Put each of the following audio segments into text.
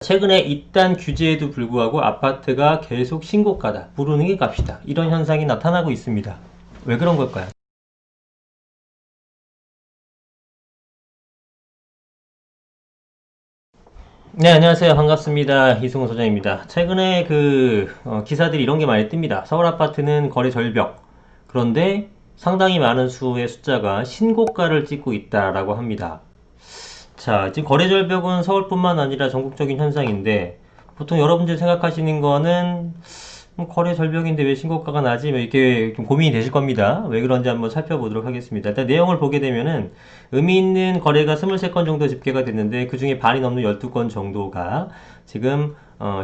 최근에 이딴 규제에도 불구하고 아파트가 계속 신고가다, 불우능의 값이다, 이런 현상이 나타나고 있습니다. 왜 그런 걸까요? 네, 안녕하세요. 반갑습니다. 이승우 소장입니다. 최근에 기사들이 이런 게 많이 뜹니다. 서울 아파트는 거래 절벽. 그런데 상당히 많은 수의 숫자가 신고가를 찍고 있다라고 합니다. 자, 지금 거래 절벽은 서울뿐만 아니라 전국적인 현상인데, 보통 여러분들이 생각하시는 거는 거래 절벽인데 왜 신고가가 나지? 뭐 이렇게 좀 고민이 되실 겁니다. 왜 그런지 한번 살펴보도록 하겠습니다. 일단 내용을 보게 되면은 의미 있는 거래가 23건 정도 집계가 됐는데 그 중에 반이 넘는 12건 정도가 지금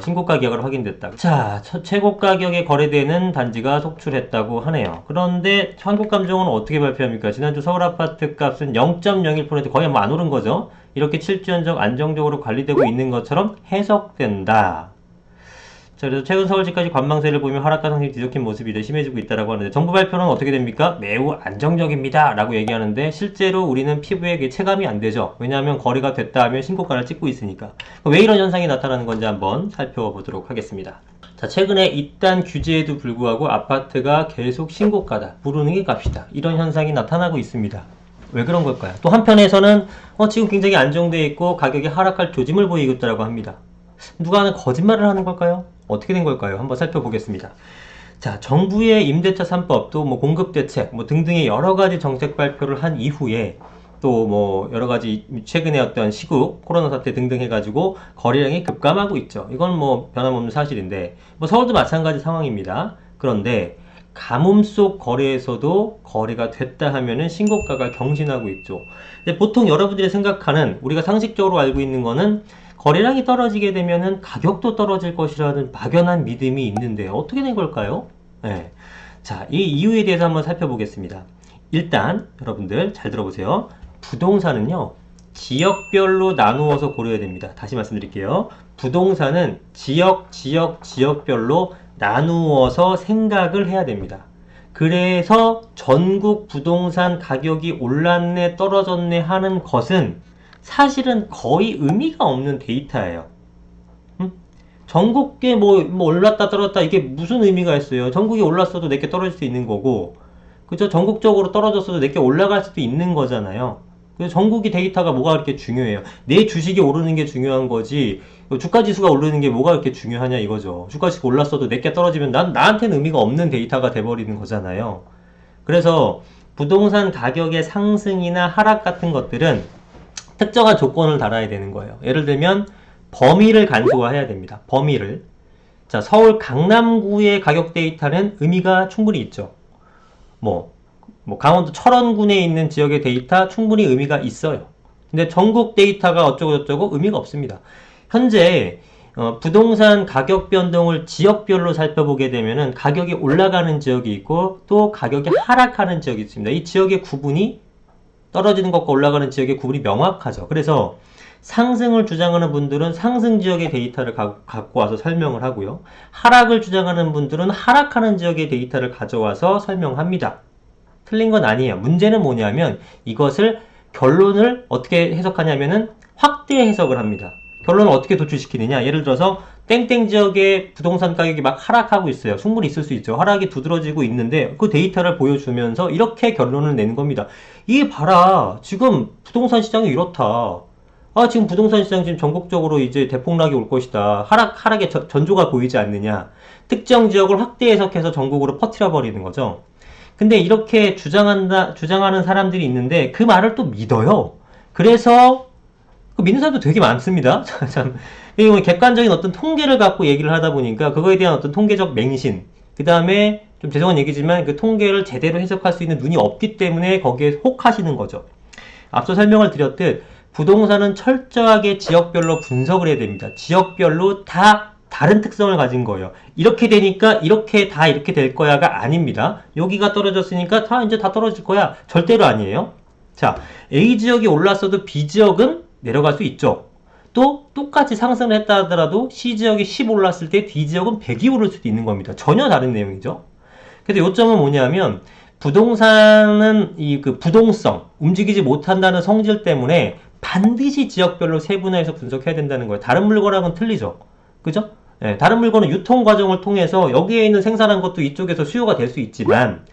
신고가 계약으로 확인됐다. 자, 최고 가격에 거래되는 단지가 속출했다고 하네요. 그런데 한국감정원은 어떻게 발표합니까? 지난주 서울 아파트 값은 0.01% 거의 뭐 안 오른 거죠. 이렇게 7주연적 안정적으로 관리되고 있는 것처럼 해석된다. 자, 그래서 최근 서울시까지 관망세를 보면 하락과 상승이 뒤섞인 모습이 이제 심해지고 있다고 하는데, 정부 발표는 어떻게 됩니까? 매우 안정적입니다 라고 얘기하는데, 실제로 우리는 피부에 체감이 안 되죠. 왜냐하면 거래가 됐다 하면 신고가를 찍고 있으니까. 왜 이런 현상이 나타나는 건지 한번 살펴보도록 하겠습니다. 자, 최근에 이딴 규제에도 불구하고 아파트가 계속 신고가다, 불우능의 값이다, 이런 현상이 나타나고 있습니다. 왜 그런 걸까요? 또 한편에서는 지금 굉장히 안정되어 있고 가격이 하락할 조짐을 보이고 있다고 합니다. 누가 하는 거짓말을 하는 걸까요? 어떻게 된 걸까요? 한번 살펴보겠습니다. 자, 정부의 임대차 3법, 또 뭐 공급대책, 뭐 등등의 여러 가지 정책 발표를 한 이후에 또 뭐 여러 가지 최근에 어떤 시국, 코로나 사태 등등 해가지고 거래량이 급감하고 있죠. 이건 뭐 변함없는 사실인데, 뭐 서울도 마찬가지 상황입니다. 그런데 가뭄 속 거래에서도 거래가 됐다 하면은 신고가가 경신하고 있죠. 근데 보통 여러분들이 생각하는, 우리가 상식적으로 알고 있는 거는 거래량이 떨어지게 되면은 가격도 떨어질 것이라는 막연한 믿음이 있는데 어떻게 된 걸까요? 네. 자, 이 이유에 대해서 한번 살펴보겠습니다. 일단 여러분들 잘 들어보세요. 부동산은요, 지역별로 나누어서 고려해야 됩니다. 다시 말씀드릴게요. 부동산은 지역별로 나누어서 생각을 해야 됩니다. 그래서 전국 부동산 가격이 올랐네 떨어졌네 하는 것은 사실은 거의 의미가 없는 데이터예요. 전국에 뭐 올랐다 떨어졌다 이게 무슨 의미가 있어요? 전국이 올랐어도 내게 떨어질 수 있는 거고, 그죠? 전국적으로 떨어졌어도 내게 올라갈 수도 있는 거잖아요. 그래서 전국이 데이터가 뭐가 그렇게 중요해요? 내 주식이 오르는 게 중요한 거지, 주가 지수가 오르는 게 뭐가 그렇게 중요하냐 이거죠. 주가 지수가 올랐어도 내게 떨어지면 나한테는 의미가 없는 데이터가 돼버리는 거잖아요. 그래서 부동산 가격의 상승이나 하락 같은 것들은 특정한 조건을 달아야 되는 거예요. 예를 들면 범위를 간소화해야 됩니다. 범위를. 자, 서울 강남구의 가격 데이터는 의미가 충분히 있죠. 뭐 강원도 철원군에 있는 지역의 데이터 충분히 의미가 있어요. 근데 전국 데이터가 어쩌고저쩌고 의미가 없습니다. 현재 부동산 가격 변동을 지역별로 살펴보게 되면은 가격이 올라가는 지역이 있고 또 가격이 하락하는 지역이 있습니다. 이 지역의 구분이, 떨어지는 것과 올라가는 지역의 구분이 명확하죠. 그래서 상승을 주장하는 분들은 상승 지역의 데이터를 갖고 와서 설명을 하고요. 하락을 주장하는 분들은 하락하는 지역의 데이터를 가져와서 설명합니다. 틀린 건 아니에요. 문제는 뭐냐면 이것을, 결론을 어떻게 해석하냐면은 확대 해석을 합니다. 결론을 어떻게 도출시키느냐. 예를 들어서 땡땡 지역의 부동산 가격이 막 하락하고 있어요. 충분히 있을 수 있죠. 하락이 두드러지고 있는데 그 데이터를 보여주면서 이렇게 결론을 내는 겁니다. 이게 봐라, 지금 부동산 시장이 이렇다. 지금 부동산 시장 지금 전국적으로 이제 대폭락이 올 것이다. 하락의 전조가 보이지 않느냐. 특정 지역을 확대 해석해서 전국으로 퍼뜨려 버리는 거죠. 근데 이렇게 주장하는 사람들이 있는데 그 말을 또 믿어요. 그래서 믿는 사람도 되게 많습니다. 참, 이건 객관적인 어떤 통계를 갖고 얘기를 하다 보니까 그거에 대한 어떤 통계적 맹신, 그 다음에 좀 죄송한 얘기지만 그 통계를 제대로 해석할 수 있는 눈이 없기 때문에 거기에 혹하시는 거죠. 앞서 설명을 드렸듯 부동산은 철저하게 지역별로 분석을 해야 됩니다. 지역별로 다 다른 특성을 가진 거예요. 이렇게 되니까 이렇게 될 거야가 아닙니다. 여기가 떨어졌으니까 이제 다 떨어질 거야. 절대로 아니에요. 자, A 지역이 올랐어도 B 지역은 내려갈 수 있죠. 또 똑같이 상승을 했다 하더라도 C 지역이 10 올랐을 때 D 지역은 100이 오를 수도 있는 겁니다. 전혀 다른 내용이죠. 그래서 요점은 뭐냐면 부동산은 그 부동성, 움직이지 못한다는 성질 때문에 반드시 지역별로 세분화해서 분석해야 된다는 거예요. 다른 물건하고는 틀리죠. 그죠? 예, 다른 물건은 유통 과정을 통해서 여기에 있는 생산한 것도 이쪽에서 수요가 될 수 있지만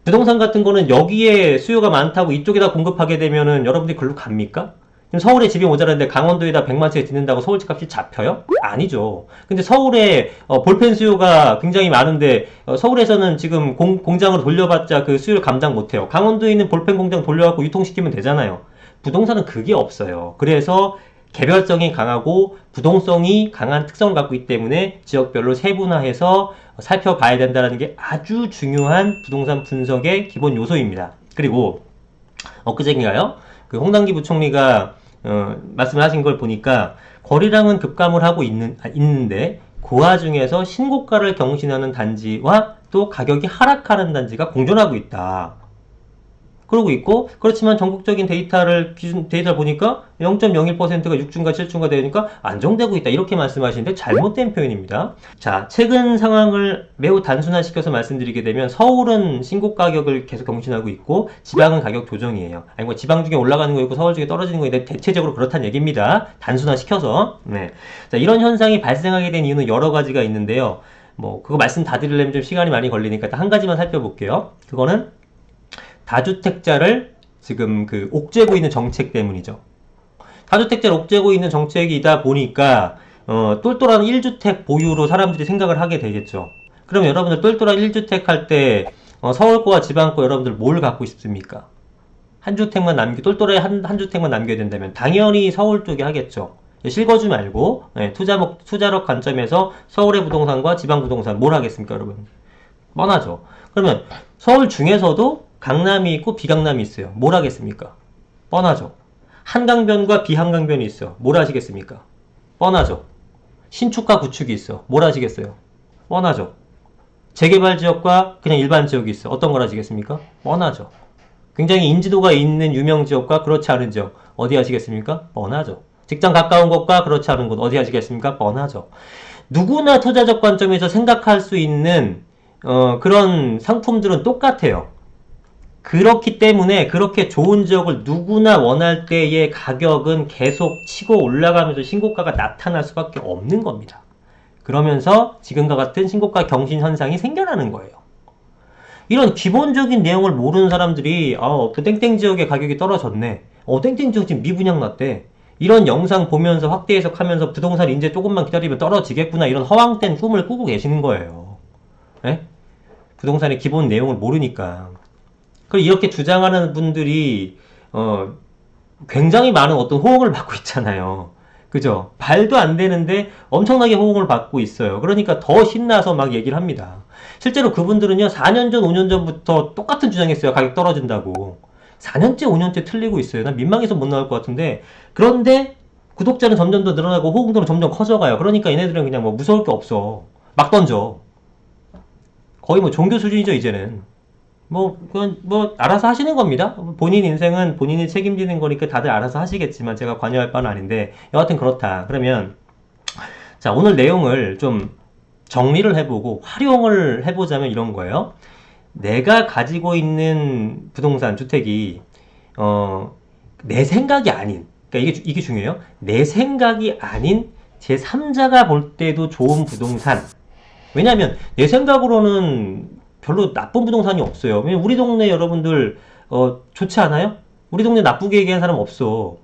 부동산 같은 거는 여기에 수요가 많다고 이쪽에다 공급하게 되면은 여러분들이 글로 갑니까? 지금 서울에 집이 모자란데 강원도에다 100만 채 짓는다고 서울 집값이 잡혀요? 아니죠. 근데 서울에 볼펜 수요가 굉장히 많은데 서울에서는 지금 공장으로 돌려봤자 그 수요를 감당 못해요. 강원도에 있는 볼펜 공장 돌려갖고 유통시키면 되잖아요. 부동산은 그게 없어요. 그래서 개별성이 강하고 부동성이 강한 특성을 갖고 있기 때문에 지역별로 세분화해서 살펴봐야 된다는 게 아주 중요한 부동산 분석의 기본 요소입니다. 그리고 엊그제인가요? 그 홍당기 부총리가 말씀을 하신 걸 보니까 거래량은 급감을 하고 있는데 그 와중에서 신고가를 경신하는 단지와 또 가격이 하락하는 단지가 공존하고 있다. 그러고 있고, 그렇지만 전국적인 데이터를 보니까 0.01%가 6중과 7중과 되니까 안정되고 있다. 이렇게 말씀하시는데 잘못된 표현입니다. 자, 최근 상황을 매우 단순화시켜서 말씀드리게 되면 서울은 신고 가격을 계속 경신하고 있고 지방은 가격 조정이에요. 아니 뭐 지방 중에 올라가는 거 있고 서울 중에 떨어지는 거 있는데 대체적으로 그렇다는 얘기입니다. 단순화시켜서. 네. 자, 이런 현상이 발생하게 된 이유는 여러 가지가 있는데요. 뭐 그거 말씀 다 드리려면 좀 시간이 많이 걸리니까 한 가지만 살펴볼게요. 그거는 다주택자를 지금 그 옥죄고 있는 정책 때문이죠. 다주택자를 옥죄고 있는 정책이다 보니까 똘똘한 1주택 보유로 사람들이 생각을 하게 되겠죠. 그럼 여러분들 똘똘한 1주택 할 때 서울 거와 지방 거 여러분들 뭘 갖고 싶습니까? 똘똘하게 한 주택만 남겨야 된다면 당연히 서울 쪽에 하겠죠. 실거주 말고 투자력 관점에서 서울의 부동산과 지방 부동산 뭘 하겠습니까, 여러분? 뻔하죠. 그러면 서울 중에서도 강남이 있고 비강남이 있어요. 뭘 하겠습니까? 뻔하죠. 한강변과 비한강변이 있어요. 뭘 하시겠습니까? 뻔하죠. 신축과 구축이 있어. 뭘 하시겠어요? 뻔하죠. 재개발 지역과 그냥 일반 지역이 있어. 어떤 걸 하시겠습니까? 뻔하죠. 굉장히 인지도가 있는 유명 지역과 그렇지 않은 지역 어디 하시겠습니까? 뻔하죠. 직장 가까운 곳과 그렇지 않은 곳 어디 하시겠습니까? 뻔하죠. 누구나 투자적 관점에서 생각할 수 있는 그런 상품들은 똑같아요. 그렇기 때문에 그렇게 좋은 지역을 누구나 원할 때의 가격은 계속 치고 올라가면서 신고가가 나타날 수밖에 없는 겁니다. 그러면서 지금과 같은 신고가 경신 현상이 생겨나는 거예요. 이런 기본적인 내용을 모르는 사람들이 그 땡땡 지역의 가격이 떨어졌네. 땡땡 지역 지금 미분양 났대. 이런 영상 보면서 확대 해석하면서 부동산 이제 조금만 기다리면 떨어지겠구나 이런 허황된 꿈을 꾸고 계시는 거예요. 네? 부동산의 기본 내용을 모르니까. 그리고 이렇게 주장하는 분들이 굉장히 많은 어떤 호응을 받고 있잖아요. 그죠? 말도 안 되는데 엄청나게 호응을 받고 있어요. 그러니까 더 신나서 막 얘기를 합니다. 실제로 그분들은요, 4년 전, 5년 전부터 똑같은 주장했어요. 가격 떨어진다고. 4년째, 5년째 틀리고 있어요. 난 민망해서 못 나올 것 같은데. 그런데 구독자는 점점 더 늘어나고 호응도는 점점 커져가요. 그러니까 얘네들은 그냥 뭐 무서울 게 없어. 막 던져. 거의 뭐 종교 수준이죠, 이제는. 그건 알아서 하시는 겁니다. 본인 인생은 본인이 책임지는 거니까 다들 알아서 하시겠지만 제가 관여할 바는 아닌데, 여하튼 그렇다. 그러면, 자, 오늘 내용을 좀 정리를 해보고 활용을 해보자면 이런 거예요. 내가 가지고 있는 부동산, 주택이, 내 생각이 아닌, 그러니까 이게 중요해요. 내 생각이 아닌 제3자가 볼 때도 좋은 부동산. 왜냐면, 내 생각으로는 별로 나쁜 부동산이 없어요. 왜냐면 우리 동네 여러분들 좋지 않아요? 우리 동네 나쁘게 얘기하는 사람 없어.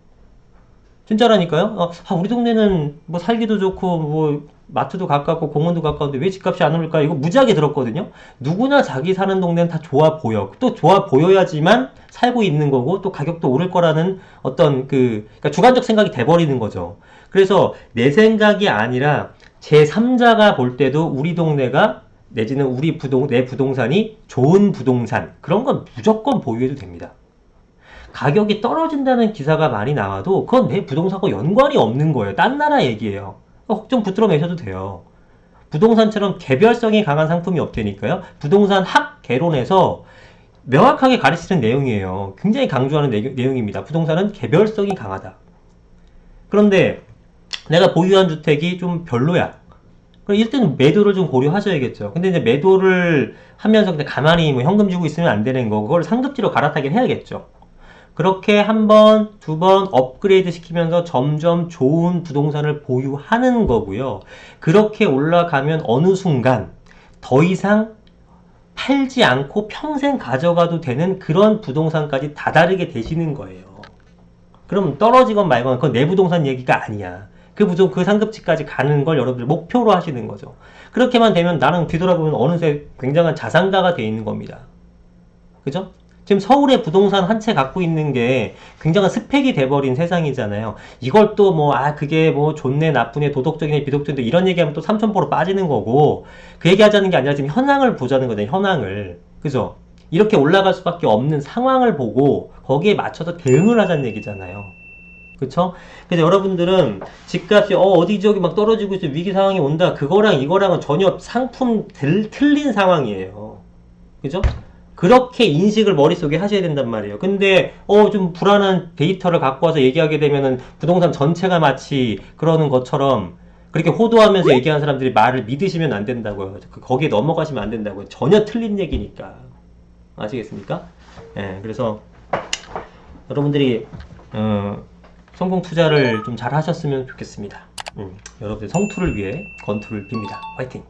진짜라니까요. 우리 동네는 뭐 살기도 좋고 뭐 마트도 가깝고 공원도 가까운데 왜 집값이 안 오를까? 이거 무지하게 들었거든요. 누구나 자기 사는 동네는 다 좋아 보여. 또 좋아 보여야지만 살고 있는 거고 또 가격도 오를 거라는 어떤 그러니까 주관적 생각이 돼버리는 거죠. 그래서 내 생각이 아니라 제3자가 볼 때도 우리 동네가 내지는 내 부동산이 좋은 부동산, 그런 건 무조건 보유해도 됩니다. 가격이 떨어진다는 기사가 많이 나와도 그건 내 부동산과 연관이 없는 거예요. 딴 나라 얘기예요. 걱정 붙들어 매셔도 돼요. 부동산처럼 개별성이 강한 상품이 없다니까요. 부동산 학 개론에서 명확하게 가르치는 내용이에요. 굉장히 강조하는 내용입니다. 부동산은 개별성이 강하다. 그런데 내가 보유한 주택이 좀 별로야. 그럼 일단 매도를 좀 고려하셔야겠죠. 근데 이제 매도를 하면서 근데 가만히 뭐 현금 주고 있으면 안 되는 거, 그걸 상급지로 갈아타긴 해야겠죠. 그렇게 한 번, 두 번 업그레이드 시키면서 점점 좋은 부동산을 보유하는 거고요. 그렇게 올라가면 어느 순간 더 이상 팔지 않고 평생 가져가도 되는 그런 부동산까지 다다르게 되시는 거예요. 그럼 떨어지건 말건 그건 내 부동산 얘기가 아니야. 그 상급지까지 가는 걸 여러분들 목표로 하시는 거죠. 그렇게만 되면 나는 뒤돌아보면 어느새 굉장한 자산가가 돼 있는 겁니다. 그죠? 지금 서울에 부동산 한 채 갖고 있는 게 굉장한 스펙이 돼버린 세상이잖아요. 이걸 또 뭐, 그게 뭐 좋네, 나쁘네, 도덕적이네, 비도덕적이네, 이런 얘기하면 또 삼천포로 빠지는 거고, 그 얘기하자는 게 아니라 지금 현황을 보자는 거잖아요, 현황을. 그죠? 이렇게 올라갈 수밖에 없는 상황을 보고, 거기에 맞춰서 대응을 하자는 얘기잖아요. 그쵸? 그래서 여러분들은 집값이 어디 지역이 막 떨어지고 있어 위기 상황이 온다 그거랑 이거랑은 전혀 상품 틀린 상황이에요. 그죠? 그렇게 인식을 머릿속에 하셔야 된단 말이에요. 근데 좀 불안한 데이터를 갖고 와서 얘기하게 되면은 부동산 전체가 마치 그러는 것처럼 그렇게 호도하면서 얘기하는 사람들이 말을 믿으시면 안 된다고요. 거기에 넘어가시면 안 된다고요. 전혀 틀린 얘기니까. 아시겠습니까? 예, 그래서 여러분들이 성공 투자를 좀 잘 하셨으면 좋겠습니다. 여러분들 성투를 위해 건투를 빕니다. 화이팅!